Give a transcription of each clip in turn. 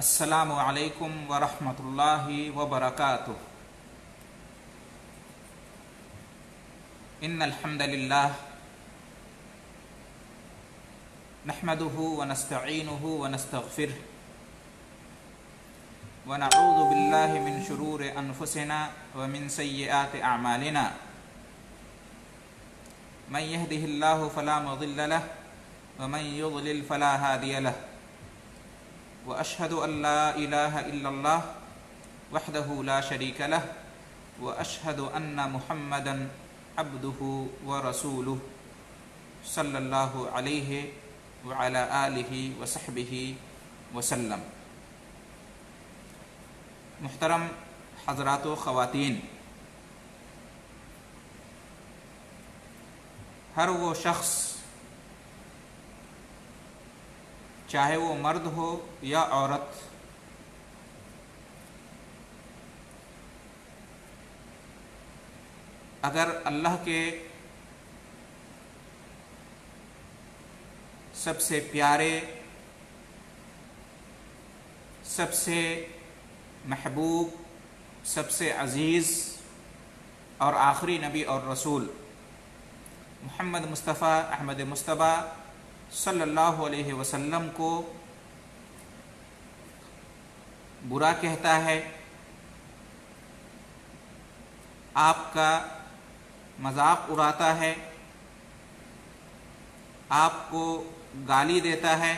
السلام علیکم ورحمۃ اللہ وبرکاتہ۔ ان الحمد للہ نحمده ونستعینه ونستغفره ونعوذ باللہ من شرور انفسنا ومن سیئات اعمالنا من يهده اللہ فلا مضل له ومن يضلل فلا هادی له واشهد ان لا الہ الا اللہ وحدہ لا شریک لہ واشهد ان محمدا عبدہ ورسولہ صلی اللہ علیہ وعلی آلہ وصحبہ وسلم۔ محترم حضرات و خواتین، ہر وہ شخص چاہے وہ مرد ہو یا عورت اگر اللہ کے سب سے پیارے، سب سے محبوب، سب سے عزیز اور آخری نبی اور رسول محمد مصطفیٰ احمد مصطفیٰ صلی اللہ علیہ وسلم کو برا کہتا ہے، آپ کا مذاق اڑاتا ہے، آپ کو گالی دیتا ہے،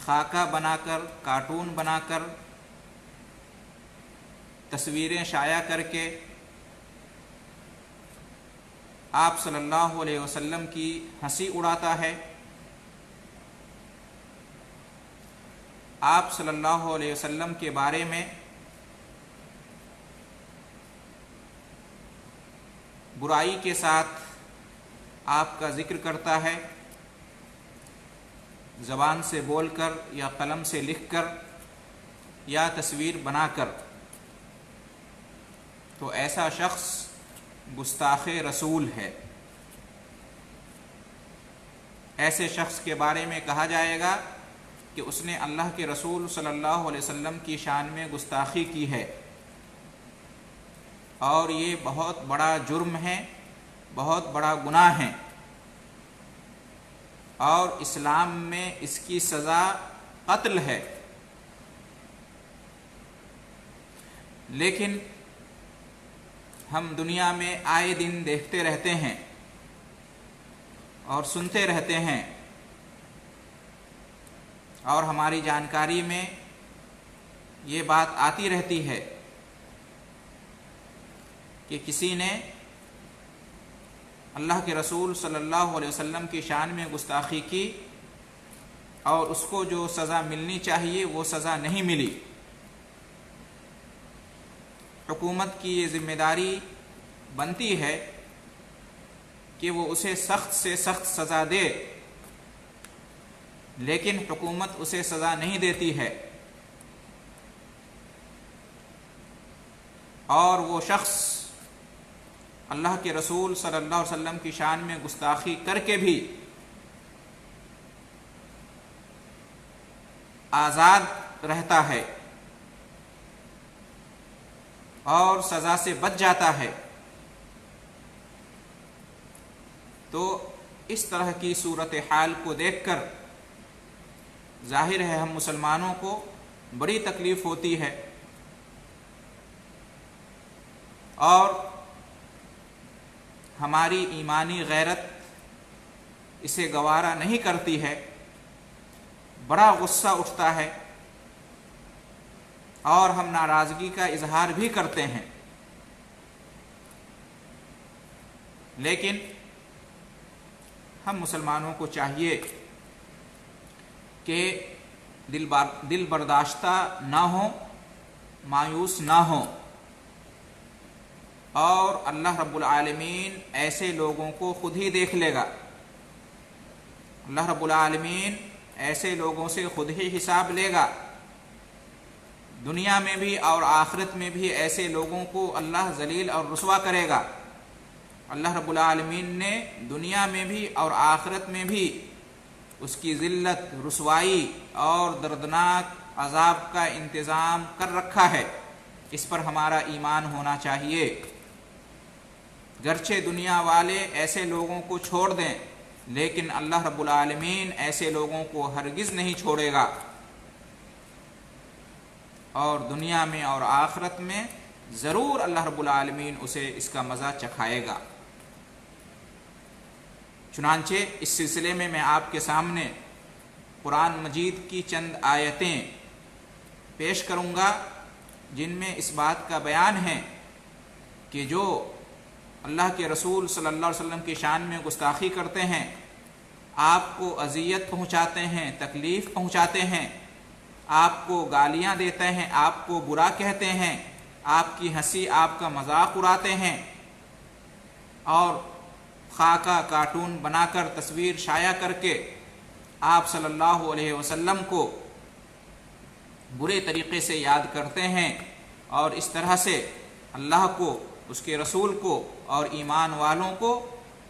خاکہ بنا کر، کارٹون بنا کر، تصویریں شائع کر کے آپ صلی اللہ علیہ وسلم کی ہنسی اڑاتا ہے، آپ صلی اللہ علیہ وسلم کے بارے میں برائی کے ساتھ آپ کا ذکر کرتا ہے، زبان سے بول کر یا قلم سے لکھ کر یا تصویر بنا کر، تو ایسا شخص گستاخ رسول ہے۔ ایسے شخص کے بارے میں کہا جائے گا کہ اس نے اللہ کے رسول صلی اللہ علیہ وسلم کی شان میں گستاخی کی ہے، اور یہ بہت بڑا جرم ہے، بہت بڑا گناہ ہے، اور اسلام میں اس کی سزا قتل ہے۔ لیکن ہم دنیا میں آئے دن دیکھتے رہتے ہیں اور سنتے رہتے ہیں، اور ہماری جانکاری میں یہ بات آتی رہتی ہے کہ کسی نے اللہ کے رسول صلی اللہ علیہ وسلم کی شان میں گستاخی کی اور اس کو جو سزا ملنی چاہیے وہ سزا نہیں ملی۔ حکومت کی یہ ذمہ داری بنتی ہے کہ وہ اسے سخت سے سخت سزا دے، لیکن حکومت اسے سزا نہیں دیتی ہے، اور وہ شخص اللہ کے رسول صلی اللہ علیہ وسلم کی شان میں گستاخی کر کے بھی آزاد رہتا ہے اور سزا سے بچ جاتا ہے، تو اس طرح کی صورتحال کو دیکھ کر ظاہر ہے ہم مسلمانوں کو بڑی تکلیف ہوتی ہے، اور ہماری ایمانی غیرت اسے گوارا نہیں کرتی ہے، بڑا غصہ اٹھتا ہے، اور ہم ناراضگی کا اظہار بھی کرتے ہیں۔ لیکن ہم مسلمانوں کو چاہیے کہ دل برداشتہ نہ ہوں، مایوس نہ ہوں، اور اللہ رب العالمین ایسے لوگوں کو خود ہی دیکھ لے گا۔ اللہ رب العالمین ایسے لوگوں سے خود ہی حساب لے گا، دنیا میں بھی اور آخرت میں بھی ایسے لوگوں کو اللہ ذلیل اور رسوا کرے گا۔ اللہ رب العالمین نے دنیا میں بھی اور آخرت میں بھی اس کی ذلت، رسوائی اور دردناک عذاب کا انتظام کر رکھا ہے۔ اس پر ہمارا ایمان ہونا چاہیے۔ گرچہ دنیا والے ایسے لوگوں کو چھوڑ دیں، لیکن اللہ رب العالمین ایسے لوگوں کو ہرگز نہیں چھوڑے گا، اور دنیا میں اور آخرت میں ضرور اللہ رب العالمین اسے اس کا مزہ چکھائے گا۔ چنانچہ اس سلسلے میں آپ کے سامنے قرآن مجید کی چند آیتیں پیش کروں گا، جن میں اس بات کا بیان ہے کہ جو اللہ کے رسول صلی اللہ علیہ وسلم کی شان میں گستاخی کرتے ہیں، آپ کو اذیت پہنچاتے ہیں، تکلیف پہنچاتے ہیں، آپ کو گالیاں دیتے ہیں، آپ کو برا کہتے ہیں، آپ کی ہنسی، آپ کا مذاق اڑاتے ہیں، اور خاکہ کارٹون بنا کر تصویر شائع کر کے آپ صلی اللہ علیہ وسلم کو برے طریقے سے یاد کرتے ہیں، اور اس طرح سے اللہ کو، اس کے رسول کو اور ایمان والوں کو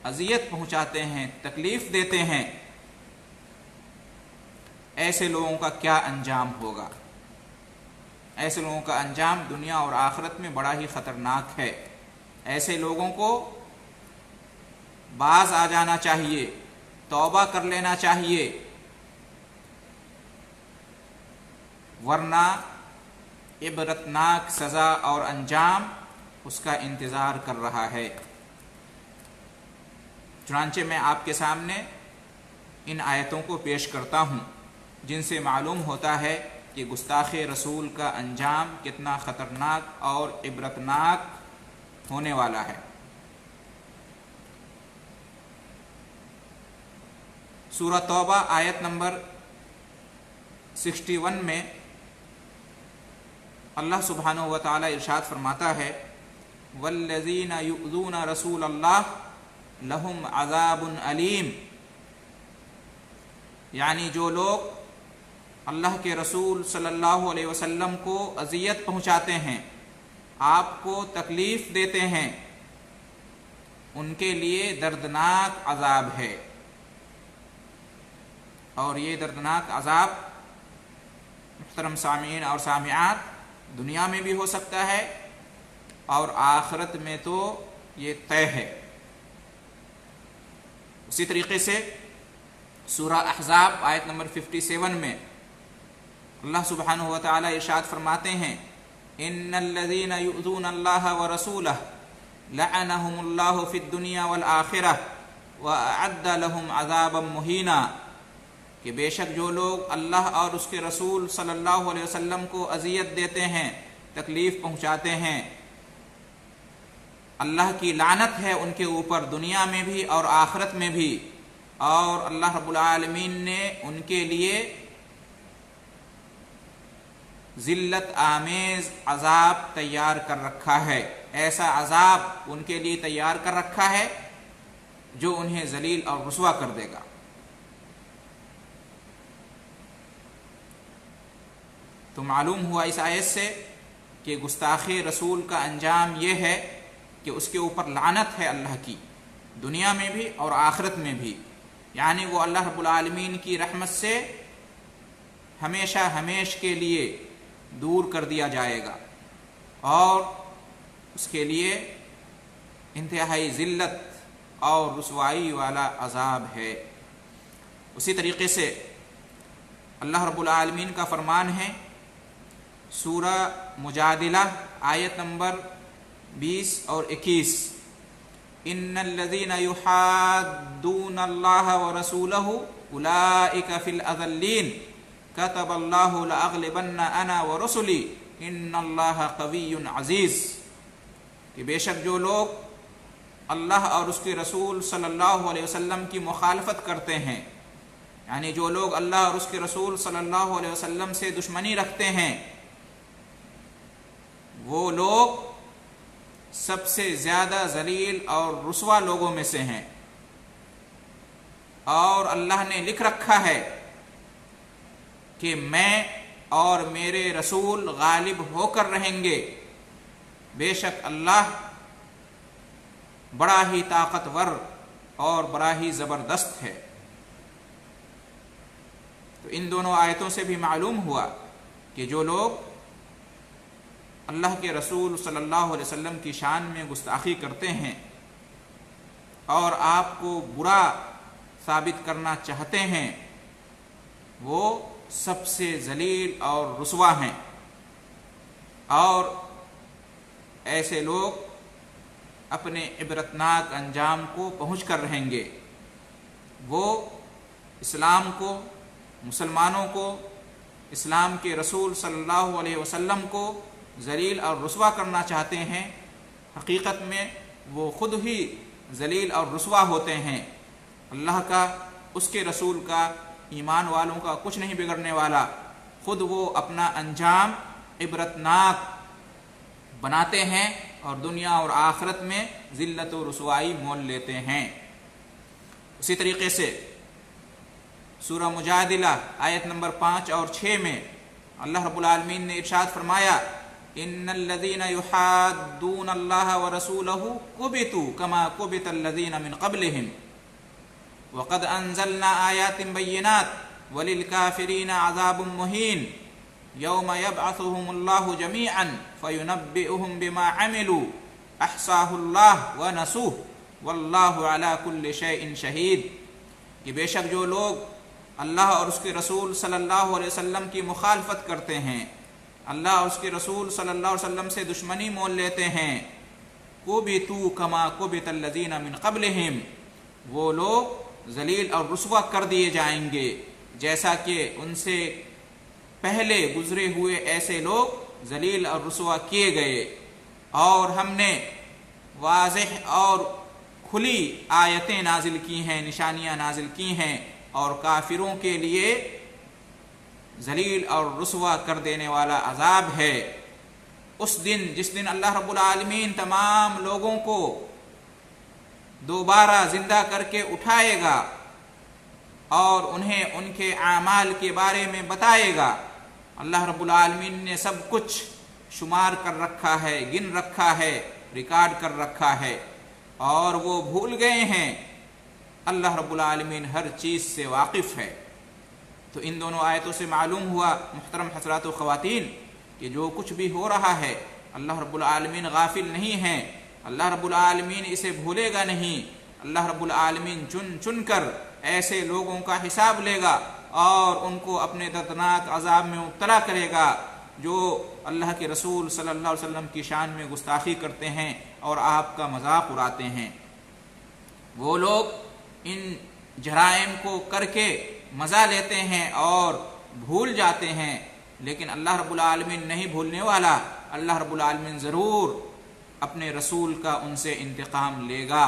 اذیت پہنچاتے ہیں، تکلیف دیتے ہیں۔ ایسے لوگوں کا کیا انجام ہوگا؟ ایسے لوگوں کا انجام دنیا اور آخرت میں بڑا ہی خطرناک ہے۔ ایسے لوگوں کو باز آ جانا چاہیے، توبہ کر لینا چاہیے، ورنہ عبرتناک سزا اور انجام اس کا انتظار کر رہا ہے۔ چنانچہ میں آپ کے سامنے ان آیتوں کو پیش کرتا ہوں، جن سے معلوم ہوتا ہے کہ گستاخ رسول کا انجام کتنا خطرناک اور عبرتناک ہونے والا ہے۔ سورہ توبہ آیت نمبر 61 میں اللہ سبحانہ و تعالی ارشاد فرماتا ہے، والذین یؤذون رسول اللہ لہم عذاب علیم، یعنی جو لوگ اللہ کے رسول صلی اللہ علیہ وسلم کو اذیت پہنچاتے ہیں، آپ کو تکلیف دیتے ہیں، ان کے لیے دردناک عذاب ہے۔ اور یہ دردناک عذاب محترم سامعین اور سامعات دنیا میں بھی ہو سکتا ہے، اور آخرت میں تو یہ طے ہے۔ اسی طریقے سے سورہ احزاب آیت نمبر 57 میں اللہ سبحانہ و تعالی ارشاد فرماتے ہیں، ان الذین یؤذون اللہ ورسولہ لعنہم اللہ فی الدنیا والآخرہ واعد لہم عذابا مہینا، کہ بے شک جو لوگ اللہ اور اس کے رسول صلی اللہ علیہ وسلم کو اذیت دیتے ہیں، تکلیف پہنچاتے ہیں، اللہ کی لعنت ہے ان کے اوپر دنیا میں بھی اور آخرت میں بھی، اور اللہ رب العالمین نے ان کے لیے ذلت آمیز عذاب تیار کر رکھا ہے۔ ایسا عذاب ان کے لیے تیار کر رکھا ہے جو انہیں ذلیل اور رسوا کر دے گا۔ تو معلوم ہوا اس آیت سے کہ گستاخ رسول کا انجام یہ ہے کہ اس کے اوپر لعنت ہے اللہ کی، دنیا میں بھی اور آخرت میں بھی، یعنی وہ اللہ رب العالمین کی رحمت سے ہمیشہ ہمیش کے لیے دور کر دیا جائے گا، اور اس کے لیے انتہائی ذلت اور رسوائی والا عذاب ہے۔ اسی طریقے سے اللہ رب العالمین کا فرمان ہے سورہ مجادلہ آیت نمبر 20 اور 21، ان الذین یحادون اللہ ورسولہ اولئک فی الاذلین کتب اللہ لاغلبن انا ورسلی ان اللہ قوی عزیز، کہ بے شک جو لوگ اللہ اور اس کے رسول صلی اللہ علیہ وسلم کی مخالفت کرتے ہیں، یعنی جو لوگ اللہ اور اس کے رسول صلی اللہ علیہ وسلم سے دشمنی رکھتے ہیں، وہ لوگ سب سے زیادہ ذلیل اور رسوا لوگوں میں سے ہیں، اور اللہ نے لکھ رکھا ہے کہ میں اور میرے رسول غالب ہو کر رہیں گے، بے شک اللہ بڑا ہی طاقتور اور بڑا ہی زبردست ہے۔ تو ان دونوں آیتوں سے بھی معلوم ہوا کہ جو لوگ اللہ کے رسول صلی اللہ علیہ وسلم کی شان میں گستاخی کرتے ہیں اور آپ کو برا ثابت کرنا چاہتے ہیں وہ سب سے ذلیل اور رسوا ہیں، اور ایسے لوگ اپنے عبرتناک انجام کو پہنچ کر رہیں گے۔ وہ اسلام کو، مسلمانوں کو، اسلام کے رسول صلی اللہ علیہ وسلم کو ذلیل اور رسوا کرنا چاہتے ہیں، حقیقت میں وہ خود ہی ذلیل اور رسوا ہوتے ہیں۔ اللہ کا، اس کے رسول کا، ایمان والوں کا کچھ نہیں بگڑنے والا، خود وہ اپنا انجام عبرتناک بناتے ہیں اور دنیا اور آخرت میں ذلت و رسوائی مول لیتے ہیں۔ اسی طریقے سے سورہ مجادلہ آیت نمبر 5 اور 6 میں اللہ رب العالمین نے ارشاد فرمایا ان الذين يحادون الله ورسوله كبتوا كما كبت الذين من قبلهم وقد انزلنا آيات بينات وللكافرين عذاب مهين يوم يبعثهم الله جميعا فينبئهم بما عملوا احصاه الله ونسوه والله على كل شيء شهيد کہ بے شک جو لوگ اللہ اور اس کے رسول صلی اللہ علیہ وسلم کی مخالفت کرتے ہیں، اللہ اور اس کے رسول صلی اللہ علیہ وسلم سے دشمنی مول لیتے ہیں، کُبِتُوا كَمَا كُبِتَ الَّذِينَ مِن قَبْلِهِمْ، وہ لوگ ذلیل اور رسوا کر دیے جائیں گے جیسا کہ ان سے پہلے گزرے ہوئے ایسے لوگ ذلیل اور رسوا کیے گئے۔ اور ہم نے واضح اور کھلی آیتیں نازل کی ہیں، نشانیاں نازل کی ہیں، اور کافروں کے لیے ذلیل اور رسوا کر دینے والا عذاب ہے۔ اس دن، جس دن اللہ رب العالمین تمام لوگوں کو دوبارہ زندہ کر کے اٹھائے گا اور انہیں ان کے اعمال کے بارے میں بتائے گا۔ اللہ رب العالمین نے سب کچھ شمار کر رکھا ہے، گن رکھا ہے، ریکارڈ کر رکھا ہے، اور وہ بھول گئے ہیں۔ اللہ رب العالمین ہر چیز سے واقف ہے۔ تو ان دونوں آیتوں سے معلوم ہوا محترم حضرات و خواتین کہ جو کچھ بھی ہو رہا ہے اللہ رب العالمین غافل نہیں ہیں، اللہ رب العالمین اسے بھولے گا نہیں۔ اللہ رب العالمین چن چن کر ایسے لوگوں کا حساب لے گا اور ان کو اپنے دردناک عذاب میں مبتلا کرے گا جو اللہ کے رسول صلی اللہ علیہ وسلم کی شان میں گستاخی کرتے ہیں اور آپ کا مذاق اڑاتے ہیں۔ وہ لوگ ان جرائم کو کر کے مزہ لیتے ہیں اور بھول جاتے ہیں، لیکن اللہ رب العالمین نہیں بھولنے والا۔ اللہ رب العالمین ضرور اپنے رسول کا ان سے انتقام لے گا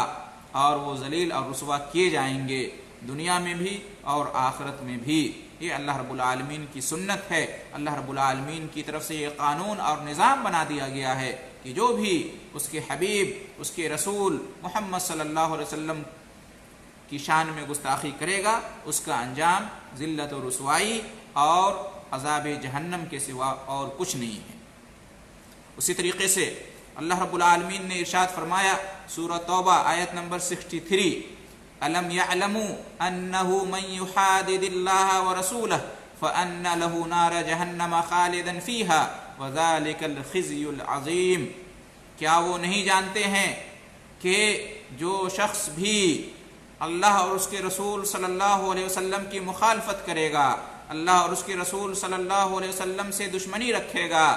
اور وہ ذلیل اور رسوا کیے جائیں گے، دنیا میں بھی اور آخرت میں بھی۔ یہ اللہ رب العالمین کی سنت ہے، اللہ رب العالمین کی طرف سے یہ قانون اور نظام بنا دیا گیا ہے کہ جو بھی اس کے حبیب، اس کے رسول محمد صلی اللہ علیہ وسلم کی شان میں گستاخی کرے گا اس کا انجام ذلت و رسوائی اور عذاب جہنم کے سوا اور کچھ نہیں ہے۔ اسی طریقے سے اللہ رب العالمین نے ارشاد فرمایا سورہ توبہ آیت نمبر 63 أَلَمْ يَعْلَمُوا أَنَّهُ مَنْ يُحَادِدِ اللَّهَ وَرَسُولَهُ فَأَنَّ لَهُ نَارَ جَهَنَّمَ خَالِدًا فِيهَا وَذَلِكَ الْخِزْيُ الْعَظِيمُ، کیا وہ نہیں جانتے ہیں کہ جو شخص بھی اللہ اور اس کے رسول صلی اللہ علیہ وسلم کی مخالفت کرے گا، اللہ اور اس کے رسول صلی اللہ علیہ وسلم سے دشمنی رکھے گا،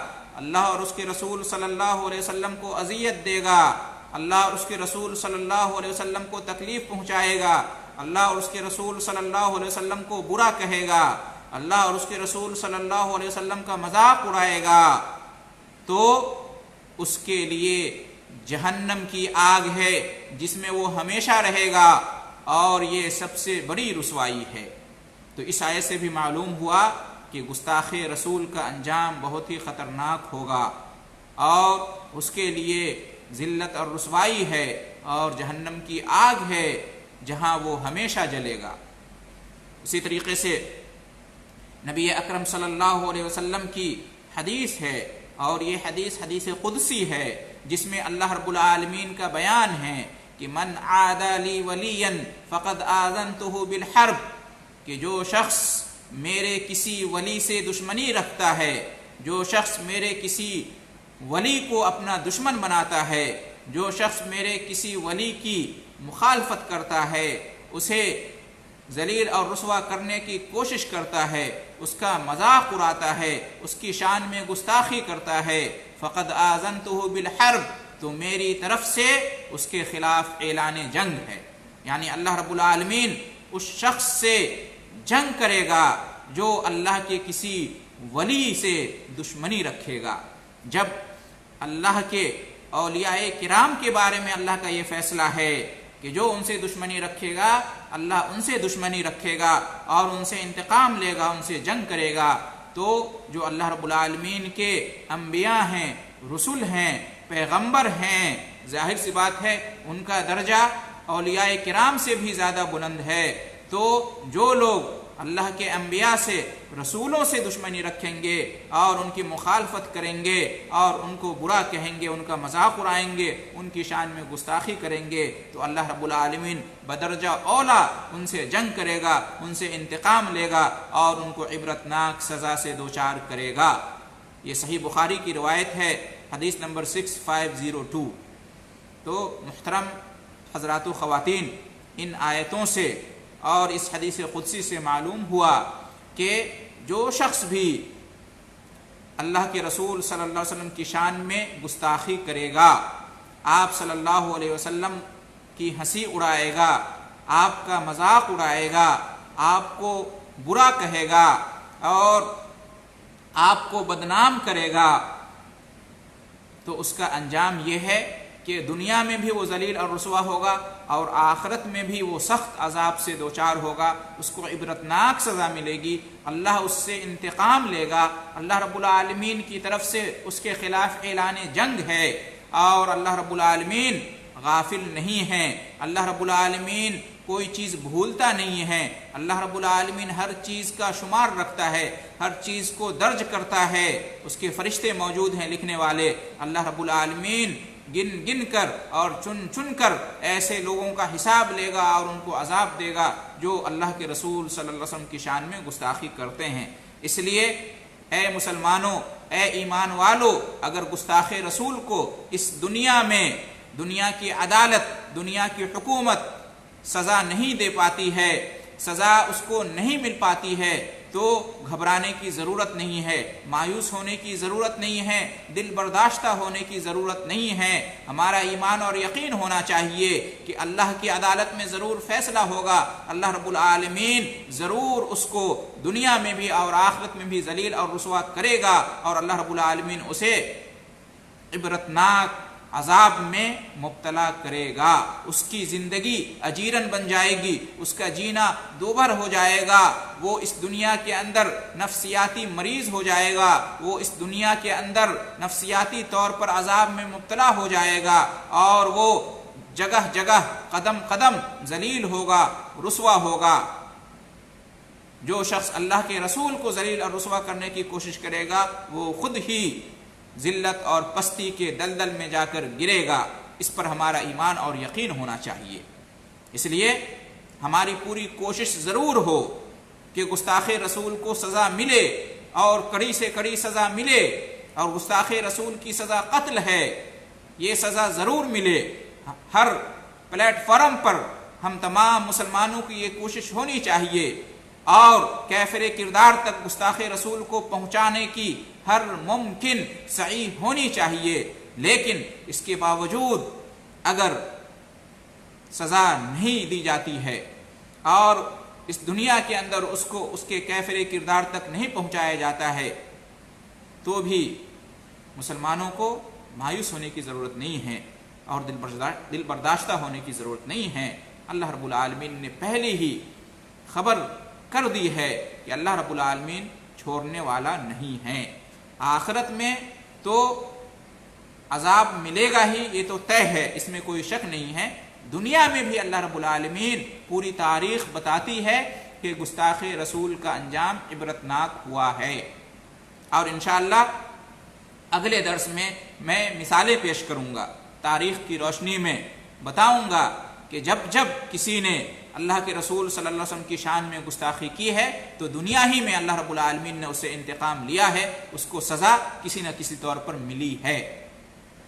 اللہ اور اس کے رسول صلی اللہ علیہ وسلم کو اذیت دے گا، اللہ اور اس کے رسول صلی اللہ علیہ وسلم کو تکلیف پہنچائے گا، اللہ اور اس کے رسول صلی اللہ علیہ وسلم کو برا کہے گا، اللہ اور اس کے رسول صلی اللہ علیہ وسلم کا مذاق اڑائے گا، تو اس کے لیے جہنم کی آگ ہے جس میں وہ ہمیشہ رہے گا، اور یہ سب سے بڑی رسوائی ہے۔ تو اس آیت سے بھی معلوم ہوا کہ گستاخ رسول کا انجام بہت ہی خطرناک ہوگا اور اس کے لیے ذلت اور رسوائی ہے اور جہنم کی آگ ہے جہاں وہ ہمیشہ جلے گا۔ اسی طریقے سے نبی اکرم صلی اللہ علیہ وسلم کی حدیث ہے، اور یہ حدیث قدسی ہے جس میں اللہ رب العالمین کا بیان ہے کہ من عادى لي وليا فقد آذنته بالحرب، کہ جو شخص میرے کسی ولی سے دشمنی رکھتا ہے، جو شخص میرے کسی ولی کو اپنا دشمن بناتا ہے، جو شخص میرے کسی ولی کی مخالفت کرتا ہے، اسے ذلیل اور رسوا کرنے کی کوشش کرتا ہے، اس کا مذاق اڑاتا ہے، اس کی شان میں گستاخی کرتا ہے، فقد آذنتہ بالحرب، تو میری طرف سے اس کے خلاف اعلان جنگ ہے۔ یعنی اللہ رب العالمین اس شخص سے جنگ کرے گا جو اللہ کے کسی ولی سے دشمنی رکھے گا۔ جب اللہ کے اولیاء کرام کے بارے میں اللہ کا یہ فیصلہ ہے کہ جو ان سے دشمنی رکھے گا اللہ ان سے دشمنی رکھے گا اور ان سے انتقام لے گا، ان سے جنگ کرے گا، تو جو اللہ رب العالمین کے انبیاء ہیں، رسول ہیں، پیغمبر ہیں، ظاہر سی بات ہے ان کا درجہ اولیاء کرام سے بھی زیادہ بلند ہے۔ تو جو لوگ اللہ کے انبیاء سے، رسولوں سے دشمنی رکھیں گے اور ان کی مخالفت کریں گے اور ان کو برا کہیں گے، ان کا مذاق اڑائیں گے، ان کی شان میں گستاخی کریں گے، تو اللہ رب العالمین بدرجہ اولا ان سے جنگ کرے گا، ان سے انتقام لے گا اور ان کو عبرتناک سزا سے دوچار کرے گا۔ یہ صحیح بخاری کی روایت ہے، حدیث نمبر 6502۔ تو محترم حضرات و خواتین، ان آیتوں سے اور اس حدیث قدسی سے معلوم ہوا کہ جو شخص بھی اللہ کے رسول صلی اللہ علیہ وسلم کی شان میں گستاخی کرے گا، آپ صلی اللہ علیہ وسلم کی ہنسی اڑائے گا، آپ کا مذاق اڑائے گا، آپ کو برا کہے گا اور آپ کو بدنام کرے گا، تو اس کا انجام یہ ہے کہ دنیا میں بھی وہ ذلیل اور رسوا ہوگا اور آخرت میں بھی وہ سخت عذاب سے دوچار ہوگا، اس کو عبرتناک سزا ملے گی، اللہ اس سے انتقام لے گا، اللہ رب العالمین کی طرف سے اس کے خلاف اعلان جنگ ہے، اور اللہ رب العالمین غافل نہیں ہیں، اللہ رب العالمین کوئی چیز بھولتا نہیں ہے، اللہ رب العالمین ہر چیز کا شمار رکھتا ہے، ہر چیز کو درج کرتا ہے، اس کے فرشتے موجود ہیں لکھنے والے، اللہ رب العالمین گن گن کر اور چن چن کر ایسے لوگوں کا حساب لے گا اور ان کو عذاب دے گا جو اللہ کے رسول صلی اللہ علیہ وسلم کی شان میں گستاخی کرتے ہیں۔ اس لیے اے مسلمانوں، اے ایمان والو، اگر گستاخ رسول کو اس دنیا میں دنیا کی عدالت، دنیا کی حکومت سزا نہیں دے پاتی ہے، سزا اس کو نہیں مل پاتی ہے، تو گھبرانے کی ضرورت نہیں ہے، مایوس ہونے کی ضرورت نہیں ہے، دل برداشتہ ہونے کی ضرورت نہیں ہے۔ ہمارا ایمان اور یقین ہونا چاہیے کہ اللہ کی عدالت میں ضرور فیصلہ ہوگا، اللہ رب العالمین ضرور اس کو دنیا میں بھی اور آخرت میں بھی ذلیل اور رسوا کرے گا، اور اللہ رب العالمین اسے عبرتناک عذاب میں مبتلا کرے گا، اس کی زندگی اجیرن بن جائے گی، اس کا جینا دوبھر ہو جائے گا، وہ اس دنیا کے اندر نفسیاتی مریض ہو جائے گا، وہ اس دنیا کے اندر نفسیاتی طور پر عذاب میں مبتلا ہو جائے گا، اور وہ جگہ جگہ قدم قدم ذلیل ہوگا، رسوا ہوگا۔ جو شخص اللہ کے رسول کو ذلیل اور رسوا کرنے کی کوشش کرے گا وہ خود ہی ذلت اور پستی کے دلدل میں جا کر گرے گا۔ اس پر ہمارا ایمان اور یقین ہونا چاہیے۔ اس لیے ہماری پوری کوشش ضرور ہو کہ گستاخ رسول کو سزا ملے اور کڑی سے کڑی سزا ملے، اور گستاخ رسول کی سزا قتل ہے، یہ سزا ضرور ملے۔ ہر پلیٹ فارم پر ہم تمام مسلمانوں کی یہ کوشش ہونی چاہیے اور کافر کردار تک گستاخ رسول کو پہنچانے کی ہر ممکن سعی ہونی چاہیے، لیکن اس کے باوجود اگر سزا نہیں دی جاتی ہے اور اس دنیا کے اندر اس کو اس کے کافر کردار تک نہیں پہنچایا جاتا ہے، تو بھی مسلمانوں کو مایوس ہونے کی ضرورت نہیں ہے اور دل برداشتہ ہونے کی ضرورت نہیں ہے۔ اللہ رب العالمین نے پہلے ہی خبر کر دی ہے کہ اللہ رب العالمین چھوڑنے والا نہیں ہے۔ آخرت میں تو عذاب ملے گا ہی، یہ تو طے ہے، اس میں کوئی شک نہیں ہے۔ دنیا میں بھی اللہ رب العالمین پوری تاریخ بتاتی ہے کہ گستاخ رسول کا انجام عبرتناک ہوا ہے، اور انشاءاللہ اگلے درس میں میں مثالیں پیش کروں گا، تاریخ کی روشنی میں بتاؤں گا کہ جب جب کسی نے اللہ کے رسول صلی اللہ علیہ وسلم کی شان میں گستاخی کی ہے تو دنیا ہی میں اللہ رب العالمین نے اسے انتقام لیا ہے، اس کو سزا کسی نہ کسی طور پر ملی ہے۔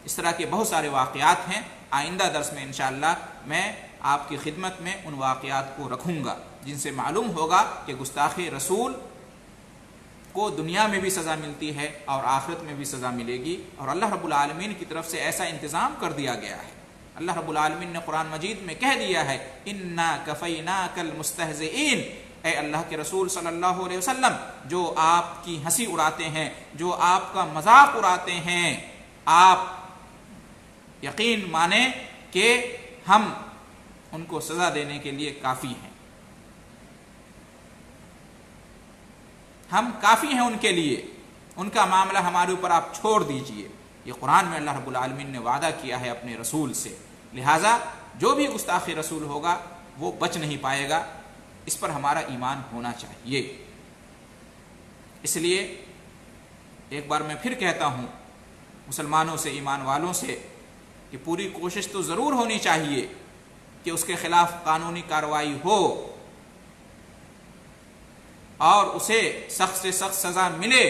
اس طرح کے بہت سارے واقعات ہیں، آئندہ درس میں انشاءاللہ میں آپ کی خدمت میں ان واقعات کو رکھوں گا جن سے معلوم ہوگا کہ گستاخی رسول کو دنیا میں بھی سزا ملتی ہے اور آخرت میں بھی سزا ملے گی، اور اللہ رب العالمین کی طرف سے ایسا انتظام کر دیا گیا ہے۔ اللہ رب العالمین نے قرآن مجید میں کہہ دیا ہے انا کفیناک المستہزئین، اے اللہ کے رسول صلی اللہ علیہ وسلم، جو آپ کی ہنسی اڑاتے ہیں، جو آپ کا مذاق اڑاتے ہیں، آپ یقین مانیں کہ ہم ان کو سزا دینے کے لیے کافی ہیں، ہم کافی ہیں ان کے لیے، ان کا معاملہ ہمارے اوپر آپ چھوڑ دیجئے۔ یہ قرآن میں اللہ رب العالمین نے وعدہ کیا ہے اپنے رسول سے، لہٰذا جو بھی گستاخ رسول ہوگا وہ بچ نہیں پائے گا، اس پر ہمارا ایمان ہونا چاہیے۔ اس لیے ایک بار میں پھر کہتا ہوں مسلمانوں سے، ایمان والوں سے، کہ پوری کوشش تو ضرور ہونی چاہیے کہ اس کے خلاف قانونی کارروائی ہو اور اسے سخت سے سخت سزا ملے۔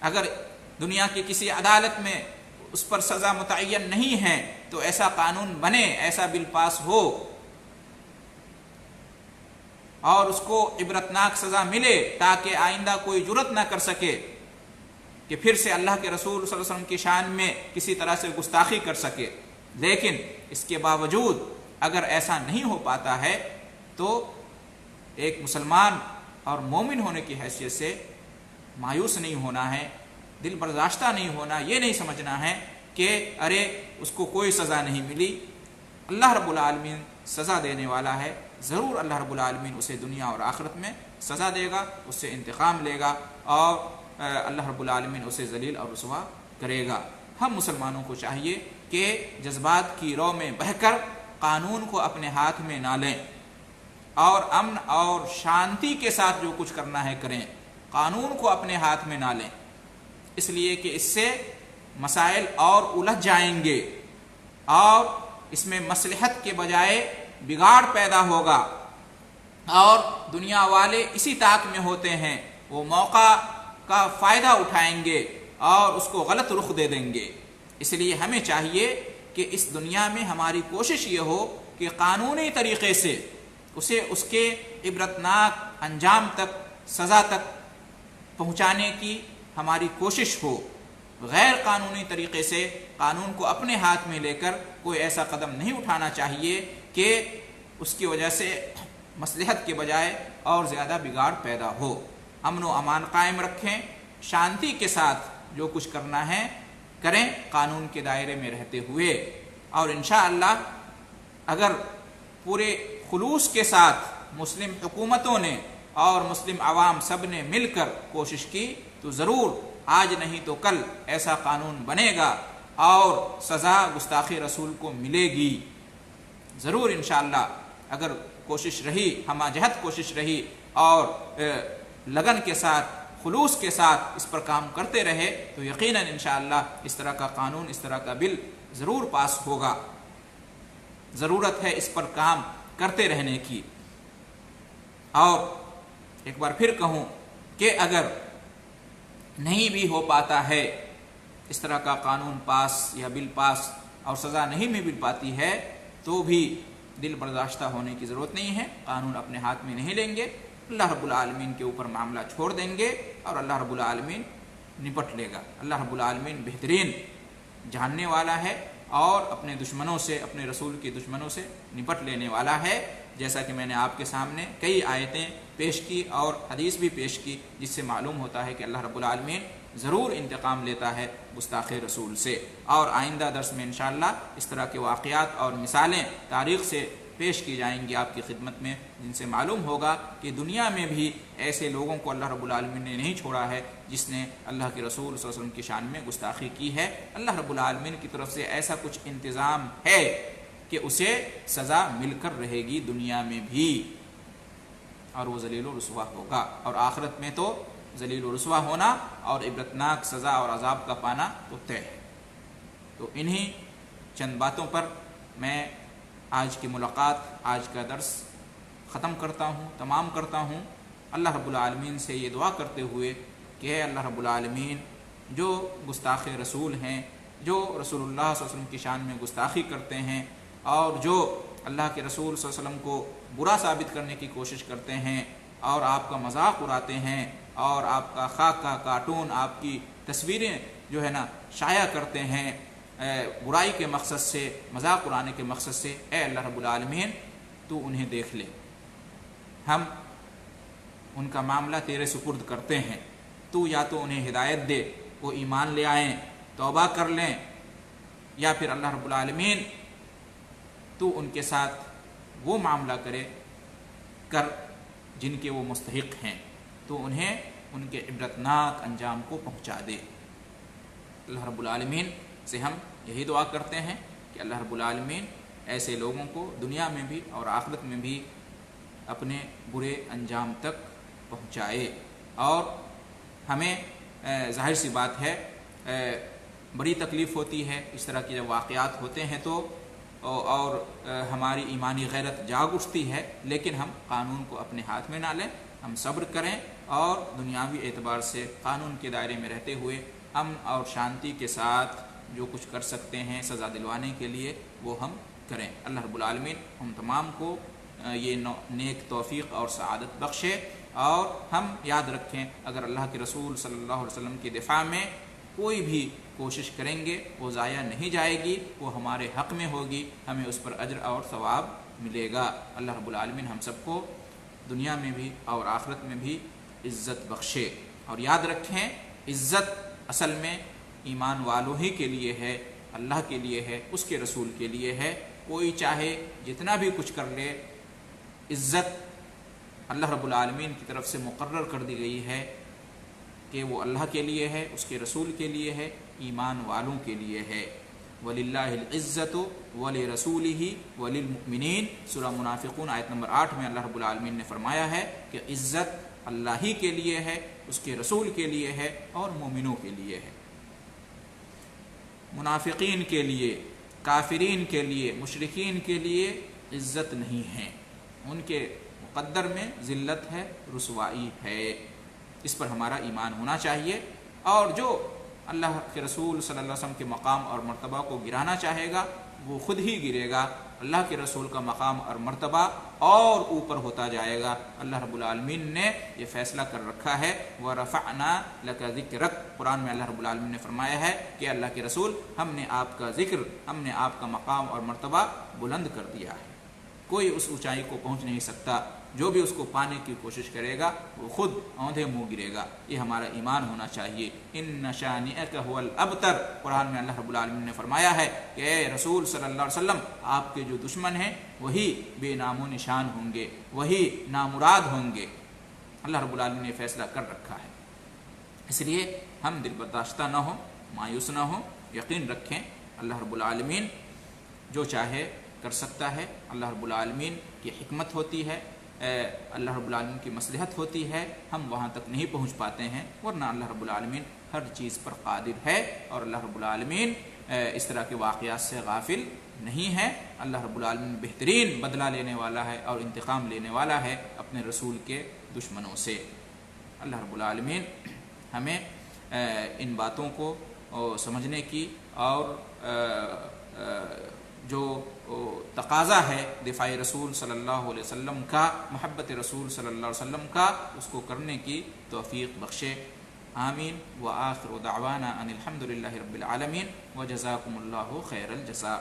اگر دنیا کی کسی عدالت میں اس پر سزا متعین نہیں ہے تو ایسا قانون بنے، ایسا بل پاس ہو اور اس کو عبرتناک سزا ملے تاکہ آئندہ کوئی جرت نہ کر سکے کہ پھر سے اللہ کے رسول صلی اللہ علیہ وسلم کی شان میں کسی طرح سے گستاخی کر سکے۔ لیکن اس کے باوجود اگر ایسا نہیں ہو پاتا ہے تو ایک مسلمان اور مومن ہونے کی حیثیت سے مایوس نہیں ہونا ہے، دل برداشتہ نہیں ہونا، یہ نہیں سمجھنا ہے کہ ارے اس کو کوئی سزا نہیں ملی۔ اللہ رب العالمین سزا دینے والا ہے، ضرور اللہ رب العالمین اسے دنیا اور آخرت میں سزا دے گا، اس سے انتقام لے گا اور اللہ رب العالمین اسے ذلیل اور رسوا کرے گا۔ ہم مسلمانوں کو چاہیے کہ جذبات کی رو میں بہہ کر قانون کو اپنے ہاتھ میں نہ لیں اور امن اور شانتی کے ساتھ جو کچھ کرنا ہے کریں، قانون کو اپنے ہاتھ میں نہ لیں، اس لیے کہ اس سے مسائل اور الجھ جائیں گے اور اس میں مصلحت کے بجائے بگاڑ پیدا ہوگا، اور دنیا والے اسی طاق میں ہوتے ہیں، وہ موقع کا فائدہ اٹھائیں گے اور اس کو غلط رخ دے دیں گے۔ اس لیے ہمیں چاہیے کہ اس دنیا میں ہماری کوشش یہ ہو کہ قانونی طریقے سے اسے اس کے عبرتناک انجام تک، سزا تک پہنچانے کی ہماری کوشش ہو۔ غیر قانونی طریقے سے قانون کو اپنے ہاتھ میں لے کر کوئی ایسا قدم نہیں اٹھانا چاہیے کہ اس کی وجہ سے مصلحت کے بجائے اور زیادہ بگاڑ پیدا ہو۔ امن و امان قائم رکھیں، شانتی کے ساتھ جو کچھ کرنا ہے کریں، قانون کے دائرے میں رہتے ہوئے، اور انشاءاللہ اگر پورے خلوص کے ساتھ مسلم حکومتوں نے اور مسلم عوام سب نے مل کر کوشش کی تو ضرور آج نہیں تو کل ایسا قانون بنے گا اور سزا گستاخی رسول کو ملے گی ضرور انشاءاللہ۔ اگر کوشش رہی، ہمہ جہت کوشش رہی اور لگن کے ساتھ، خلوص کے ساتھ اس پر کام کرتے رہے تو یقیناً انشاءاللہ اس طرح کا قانون، اس طرح کا بل ضرور پاس ہوگا۔ ضرورت ہے اس پر کام کرتے رہنے کی۔ اور ایک بار پھر کہوں کہ اگر نہیں بھی ہو پاتا ہے اس طرح کا قانون پاس یا بل پاس اور سزا نہیں بھی مل پاتی ہے تو بھی دل برداشتہ ہونے کی ضرورت نہیں ہے، قانون اپنے ہاتھ میں نہیں لیں گے، اللہ رب العالمین کے اوپر معاملہ چھوڑ دیں گے اور اللہ رب العالمین نپٹ لے گا۔ اللہ رب العالمین بہترین جاننے والا ہے اور اپنے دشمنوں سے، اپنے رسول کے دشمنوں سے نپٹ لینے والا ہے، جیسا کہ میں نے آپ کے سامنے کئی آیتیں پیش کی اور حدیث بھی پیش کی جس سے معلوم ہوتا ہے کہ اللہ رب العالمین ضرور انتقام لیتا ہے گستاخ رسول سے۔ اور آئندہ درس میں انشاءاللہ اس طرح کے واقعات اور مثالیں تاریخ سے پیش کی جائیں گی آپ کی خدمت میں، جن سے معلوم ہوگا کہ دنیا میں بھی ایسے لوگوں کو اللہ رب العالمین نے نہیں چھوڑا ہے جس نے اللہ کے رسول صلی اللہ علیہ وسلم کی شان میں گستاخی کی ہے۔ اللہ رب العالمین کی طرف سے ایسا کچھ انتظام ہے کہ اسے سزا مل کر رہے گی دنیا میں بھی، اور وہ ذلیل و رسوا ہوگا، اور آخرت میں تو ذلیل و رسوا ہونا اور عبرتناک سزا اور عذاب کا پانا تو طے ہے۔ تو انہی چند باتوں پر میں آج کی ملاقات، آج کا درس ختم کرتا ہوں، تمام کرتا ہوں، اللہ رب العالمین سے یہ دعا کرتے ہوئے کہ اے اللہ رب العالمین، جو گستاخ رسول ہیں، جو رسول اللہ صلی اللہ علیہ وسلم کی شان میں گستاخی کرتے ہیں اور جو اللہ کے رسول صلی اللہ علیہ وسلم کو برا ثابت کرنے کی کوشش کرتے ہیں اور آپ کا مذاق اڑاتے ہیں اور آپ کا خاک کا کارٹون، آپ کی تصویریں جو ہے نا شائع کرتے ہیں برائی کے مقصد سے، مذاق اڑانے کے مقصد سے، اے اللہ رب العالمین تو انہیں دیکھ لے، ہم ان کا معاملہ تیرے سپرد کرتے ہیں، تو یا تو انہیں ہدایت دے، وہ ایمان لے آئیں، توبہ کر لیں، یا پھر اللہ رب العالمین تو ان کے ساتھ وہ معاملہ کر جن کے وہ مستحق ہیں، تو انہیں ان کے عبرتناک انجام کو پہنچا دے۔ اللہ رب العالمین سے ہم یہی دعا کرتے ہیں کہ اللہ رب العالمین ایسے لوگوں کو دنیا میں بھی اور آخرت میں بھی اپنے برے انجام تک پہنچائے۔ اور ہمیں ظاہر سی بات ہے بڑی تکلیف ہوتی ہے اس طرح کے جب واقعات ہوتے ہیں تو، اور ہماری ایمانی غیرت جاگ اٹھتی ہے، لیکن ہم قانون کو اپنے ہاتھ میں نہ لیں، ہم صبر کریں اور دنیاوی اعتبار سے قانون کے دائرے میں رہتے ہوئے امن اور شانتی کے ساتھ جو کچھ کر سکتے ہیں سزا دلوانے کے لیے وہ ہم کریں۔ اللہ رب العالمین ہم تمام کو یہ نیک توفیق اور سعادت بخشے، اور ہم یاد رکھیں اگر اللہ کے رسول صلی اللہ علیہ وسلم کی دفاع میں کوئی بھی کوشش کریں گے وہ ضائع نہیں جائے گی، وہ ہمارے حق میں ہوگی، ہمیں اس پر اجر اور ثواب ملے گا۔ اللہ رب العالمین ہم سب کو دنیا میں بھی اور آخرت میں بھی عزت بخشے۔ اور یاد رکھیں عزت اصل میں ایمان والوں ہی کے لیے ہے، اللہ کے لیے ہے، اس کے رسول کے لیے ہے۔ کوئی چاہے جتنا بھی کچھ کر لے، عزت اللہ رب العالمین کی طرف سے مقرر کر دی گئی ہے کہ وہ اللہ کے لیے ہے، اس کے رسول کے لیے ہے، ایمان والوں کے لیے ہے۔ وَلِلَّهِ الْعِزَّةُ وَلِرَسُولِهِ وَلِلْمُؤْمِنِينَ سورہ منافقون آیت نمبر 8 میں اللہ رب العالمین نے فرمایا ہے کہ عزت اللہ ہی کے لیے ہے، اس کے رسول کے لیے ہے اور مومنوں کے لیے ہے۔ منافقین کے لیے، کافرین کے لیے، مشرکین کے لیے عزت نہیں ہے، ان کے مقدر میں ذلت ہے، رسوائی ہے۔ اس پر ہمارا ایمان ہونا چاہیے، اور جو اللہ کے رسول صلی اللہ علیہ وسلم کے مقام اور مرتبہ کو گرانا چاہے گا وہ خود ہی گرے گا، اللہ کے رسول کا مقام اور مرتبہ اور اوپر ہوتا جائے گا۔ اللہ رب العالمین نے یہ فیصلہ کر رکھا ہے، وَرَفَعْنَا لَكَ ذِكْرَكَ، قرآن میں اللہ رب العالمین نے فرمایا ہے کہ اللہ کے رسول ہم نے آپ کا ذکر، ہم نے آپ کا مقام اور مرتبہ بلند کر دیا ہے، کوئی اس اونچائی کو پہنچ نہیں سکتا، جو بھی اس کو پانے کی کوشش کرے گا وہ خود اوندھے منہ گرے گا۔ یہ ہمارا ایمان ہونا چاہیے۔ اِنَّ شَانِئَكَ هُوَ الْأَبْتَرُ، قرآن میں اللہ رب العالمین نے فرمایا ہے کہ اے رسول صلی اللہ علیہ وسلم آپ کے جو دشمن ہیں وہی بے نام و نشان ہوں گے، وہی نامراد ہوں گے۔ اللہ رب العالمین نے فیصلہ کر رکھا ہے، اس لیے ہم دل برداشتہ نہ ہوں، مایوس نہ ہوں، یقین رکھیں اللہ رب العالمین جو چاہے کر سکتا ہے۔ اللہ رب العالمین کی حکمت ہوتی ہے، اللہ رب العالمین کی مصلحت ہوتی ہے، ہم وہاں تک نہیں پہنچ پاتے ہیں، ورنہ اللہ رب العالمین ہر چیز پر قادر ہے، اور اللہ رب العالمین اس طرح کے واقعات سے غافل نہیں ہے۔ اللہ رب العالمین بہترین بدلہ لینے والا ہے اور انتقام لینے والا ہے اپنے رسول کے دشمنوں سے۔ اللہ رب العالمین ہمیں ان باتوں کو سمجھنے کی اور جو تقاضا ہے دفاع رسول صلی اللہ علیہ وسلم کا، محبت رسول صلی اللہ علیہ وسلم کا، اس کو کرنے کی توفیق بخشے۔ آمین۔ وآخر دعوانا ان الحمد للہ رب العالمین، وجزاکم اللہ خیر الجزاء۔